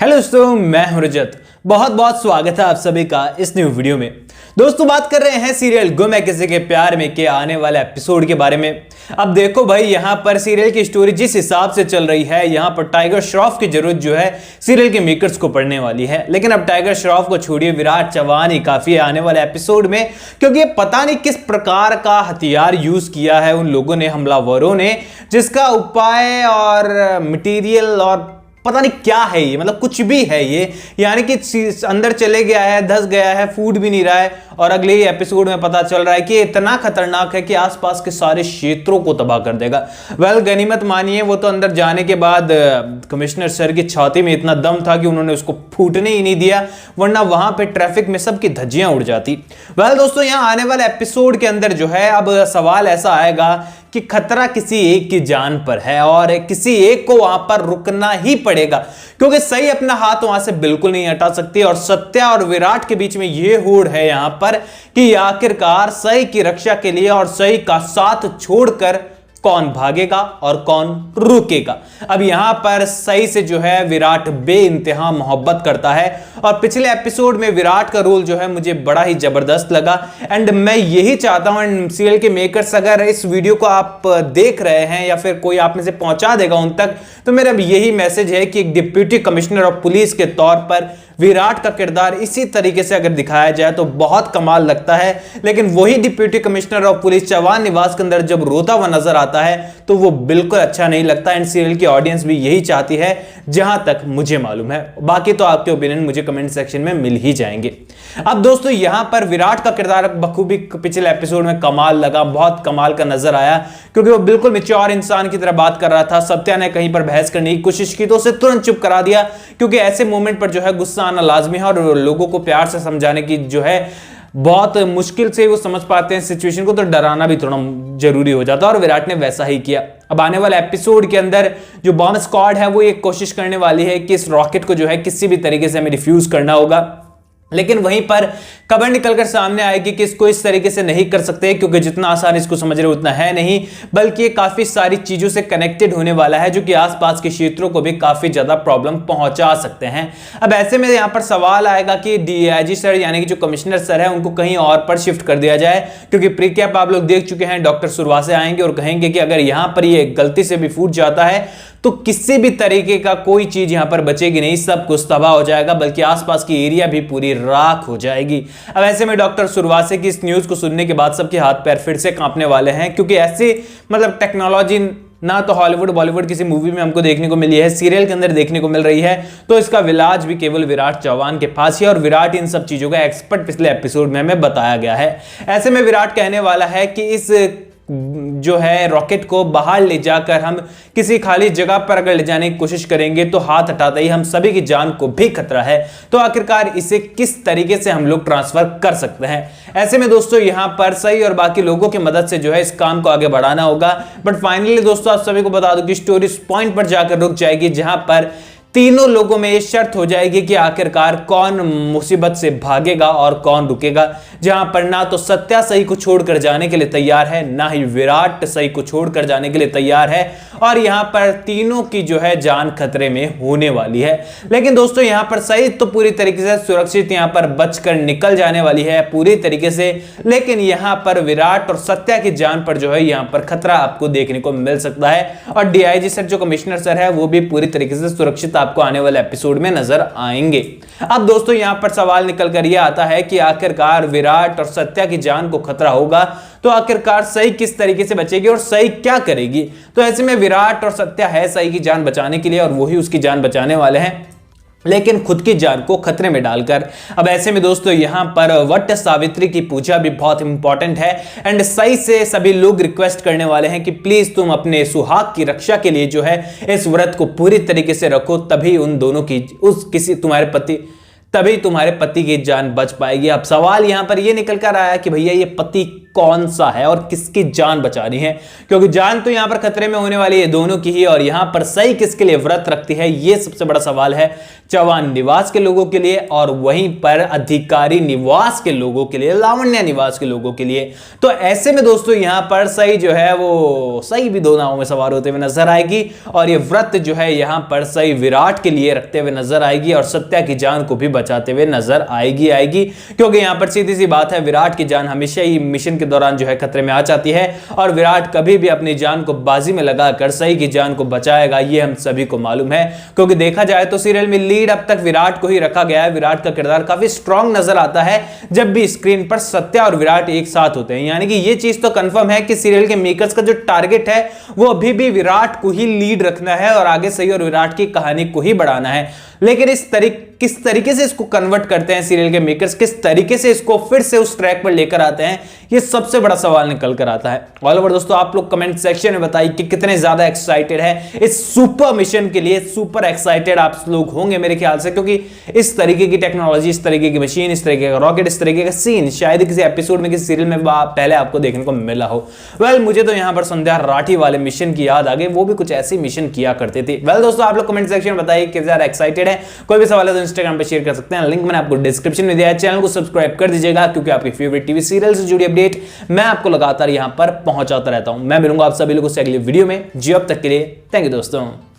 Hello दोस्तों, मैं हूं रजत। बहुत बहुत स्वागत है आप सभी का इस न्यू वीडियो में। दोस्तों, बात कर रहे हैं सीरियल गुम है किसी के प्यार में के आने वाले एपिसोड के बारे में। अब देखो भाई, यहां पर सीरियल की स्टोरी जिस हिसाब से चल रही है, यहां पर टाइगर श्रॉफ की जरूरत जो है सीरियल के मेकर्स को पड़ने वाली है। लेकिन अब टाइगर श्रॉफ को छोड़िए, विराट चौहान ही काफी है आने वाले एपिसोड में, क्योंकि ये पता नहीं किस प्रकार का हथियार यूज किया है उन लोगों ने, हमलावरों ने, जिसका उपाय और मटेरियल और पता नहीं क्या है ये, मतलब कुछ भी है ये, यानी कि अंदर चले गया है, धस गया है, फूड भी नहीं रहा है, और अगले ही एपिसोड में पता चल रहा है कि इतना खतरनाक है कि आसपास के सारे क्षेत्रों को तबाह कर देगा। वेल, गनीमत मानिए वो तो अंदर जाने के बाद कमिश्नर सर की छाती में इतना दम था कि उन्होंने उसको फूटने ही नहीं दिया, वरना वहां पे ट्रैफिक में सबकी धज्जियां उड़ जाती। वेल दोस्तों, यहां आने वाले एपिसोड के अंदर जो है अब सवाल ऐसा आएगा कि खतरा किसी एक की जान पर है और किसी एक को वहां पर रुकना ही पड़ेगा, क्योंकि सही अपना हाथ वहां से बिल्कुल नहीं हटा सकती। और सत्या और विराट के बीच में यह होड़ है यहां पर कि आखिरकार सही की रक्षा के लिए और सही का साथ छोड़कर कौन भागेगा और कौन रुकेगा। अब यहां पर सही से जो है विराट बेइंतहा मोहब्बत करता है, और पिछले एपिसोड में विराट का रोल जो है मुझे बड़ा ही जबरदस्त लगा। एंड मैं यही चाहता हूं सीरियल के मेकर्स, अगर इस वीडियो को आप देख रहे हैं या फिर कोई आप में से पहुंचा देगा उन तक, तो मेरा यही मैसेज है कि एक डिप्टी कमिश्नर ऑफ पुलिस के तौर पर विराट का किरदार इसी तरीके से अगर दिखाया जाए तो बहुत कमाल लगता है। लेकिन वही deputy commissioner of police Chauhan निवास के अंदर जब रोता हुआ नजर आता है तो वो बिल्कुल अच्छा नहीं लगता। एंड सीरियल की ऑडियंस भी यही चाहती है, जहां तक मुझे मालूम है। बाकी तो आपके ओपिनियन मुझे कमेंट सेक्शन में मिल ही जाएंगे। अब दोस्तों, यहां पर विराट का किरदार बखूबी पिछले एपिसोड में कमाल लगा, बहुत कमाल का नजर आया, क्योंकि वो बिल्कुल मैच्योर इंसान की तरह बात कर रहा था। सत्या ने कहीं पर बहस करने की कोशिश की तो उसे तुरंत चुप करा दिया, क्योंकि ऐसे मोमेंट पर जो है गुस्सा आना लाजमी है, और लोगों को प्यार से समझाने की जो है बहुत मुश्किल से वो समझ पाते हैं सिचुएशन को, तो डराना भी थोड़ा जरूरी हो जाता है, और विराट ने वैसा ही किया। अब आने वाले एपिसोड के अंदर जो बॉम्ब स्क्वाड है वो एक कोशिश करने वाली है कि इस रॉकेट को जो है किसी भी तरीके से हमें डिफ्यूज करना होगा। लेकिन वहीं पर खबर निकलकर सामने आएगी कि इसको इस तरीके से नहीं कर सकते, क्योंकि जितना आसान इसको समझ रहे उतना है नहीं, बल्कि ये काफी सारी चीजों से कनेक्टेड होने वाला है, जो कि आसपास के क्षेत्रों को भी काफी ज्यादा प्रॉब्लम पहुंचा सकते हैं। अब ऐसे में यहां पर सवाल आएगा कि डीआईजी सर यानी कि जो कमिश्नर सर है उनको कहीं और पर शिफ्ट कर दिया जाए, क्योंकि प्रीकैप आप लोग देख चुके हैं, डॉक्टर सुरवासे आएंगे और कहेंगे कि अगर यहां पर ये गलती से भी फूट जाता है तो किसी भी तरीके का कोई चीज यहां पर बचेगी नहीं, सब कुछ तबाह हो जाएगा, बल्कि आसपास की एरिया भी पूरी राख हो जाएगी। अब ऐसे में डॉक्टर सुरवासे की इस न्यूज को सुनने के बाद सबके हाथ पैर फिर से कांपने वाले हैं, क्योंकि ऐसी मतलब टेक्नोलॉजी ना तो हॉलीवुड बॉलीवुड किसी मूवी में हमको देखने को मिली है, सीरियल के अंदर देखने को मिल रही है, तो इसका इलाज भी केवल विराट चौहान के पास ही है, और विराट इन सब चीजों का एक्सपर्ट पिछले एपिसोड में हमें बताया गया है। ऐसे में विराट कहने वाला है कि इस जो है रॉकेट को बाहर ले जाकर हम किसी खाली जगह पर अगर ले जाने की कोशिश करेंगे तो हाथ हटाते ही हम सभी की जान को भी खतरा है, तो आखिरकार इसे किस तरीके से हम लोग ट्रांसफर कर सकते हैं। ऐसे में दोस्तों यहां पर सही और बाकी लोगों की मदद से जो है इस काम को आगे बढ़ाना होगा। बट फाइनली दोस्तों, आप सभी को बता दूं कि स्टोरी इस पॉइंट पर जाकर रुक जाएगी जहां पर तीनों लोगों में ये शर्त हो जाएगी कि आखिरकार कौन मुसीबत से भागेगा और कौन रुकेगा, जहां पर ना तो सत्या सही को छोड़कर जाने के लिए तैयार है, ना ही विराट सही को छोड़कर जाने के लिए तैयार है, और यहां पर तीनों की जो है जान खतरे में होने वाली है। लेकिन दोस्तों यहां पर सही तो पूरी तरीके से सुरक्षित यहां पर बचकर निकल जाने वाली है पूरी तरीके से, लेकिन यहां पर विराट और सत्या की जान पर जो है यहां पर खतरा आपको देखने को मिल सकता है, और डीआईजी सर जो कमिश्नर सर है वो भी पूरी तरीके से सुरक्षित आपको आने वाले एपिसोड में नजर आएंगे। अब दोस्तों यहां पर सवाल निकल कर यह आता है कि आखिरकार विराट और सत्या की जान को खतरा होगा तो आखिरकार सही किस तरीके से बचेगी और सही क्या करेगी। तो ऐसे में विराट और सत्या है सही की जान बचाने के लिए, और वही उसकी जान बचाने वाले हैं, लेकिन खुद की जान को खतरे में डालकर। अब ऐसे में दोस्तों यहां पर वट सावित्री की पूजा भी बहुत इंपॉर्टेंट है, एंड सही से सभी लोग रिक्वेस्ट करने वाले हैं कि प्लीज तुम अपने सुहाग की रक्षा के लिए जो है इस व्रत को पूरी तरीके से रखो, तभी उन दोनों की तभी तुम्हारे पति की जान बच पाएगी। अब सवाल यहां पर यह निकल कर आया कि भैया ये पति कौन सा है और किसकी जान बचानी है, क्योंकि जान तो यहां पर खतरे में होने वाली है दोनों की ही। और यहां पर सई किसके लिए व्रत रखती है, यह सबसे बड़ा सवाल है चौहान निवास के लोगों के लिए और वहीं पर अधिकारी निवास के लोगों के लिए, लावण्य निवास के लोगों के लिए। तो ऐसे में दोस्तों यहां पर सई जो है वो सई भी दो नावों में सवार होते हुए नजर आएगी और ये व्रत जो है यहां पर सई विराट के लिए रखते हुए नजर आएगी और सत्या की जान को भी बचाते हुए नजर आएगी क्योंकि यहां पर सीधी सी बात है, विराट की जान हमेशा ही मिशन के दौरान जो है खतरे में आ जाती है और विराट कभी भी अपनी जान को बाजी में लगाकर सई की जान को बचाएगा, ये हम सभी को मालूम है। क्योंकि देखा जाए तो सीरियल में लीड अब तक विराट को ही रखा गया है। विराट का किरदार काफी स्ट्रांग नजर आता है जब भी स्क्रीन पर सत्या और विराट एक साथ होते हैं, यानी कि ये चीज तो कंफर्म है कि सीरियल के मेकर्स का जो टारगेट है वो अभी भी विराट को ही लीड रखना है और आगे सई और विराट की कहानी को ही बढ़ाना है। लेकिन किस तरीके से इसको कन्वर्ट करते हैं सीरियल के मेकर्स, किस तरीके से इसको फिर से उस ट्रैक पर लेकर आते हैं, ये सबसे बड़ा सवाल निकल कर आता है। ऑल ओवर दोस्तों आप लोग कमेंट सेक्शन में बताइए कि कितने ज्यादा एक्साइटेड है इस सुपर मिशन के लिए। सुपर एक्साइटेड आप लोग होंगे मेरे ख्याल से, क्योंकि इस तरीके की टेक्नोलॉजी, इस तरीके की मशीन, इस तरीके का रॉकेट, इस तरीके का सीन शायद किसी एपिसोड में, किसी सीरियल में पहले आपको देखने को मिला हो। मुझे तो यहां पर संध्या राठी वाले मिशन की याद आ गई, वो भी कुछ ऐसी मिशन किया करते थे। दोस्तों आप लोग कमेंट सेक्शन में बताइए कि ज्यादा एक्साइटेड है। कोई भी सवाल है तो इंस्टाग्राम पर शेयर कर सकते हैं, लिंक मैंने आपको डिस्क्रिप्शन में दिया है। चैनल को सब्सक्राइब कर दीजिएगा क्योंकि आपकी फेवरेट टीवी सीरियल से जुड़ी अपडेट मैं आपको लगातार यहां पर पहुंचाता रहता हूं। मैं मिलूंगा आप सभी लोगों से अगली वीडियो में। जी अब तक के लिए थैंक यू दोस्तों।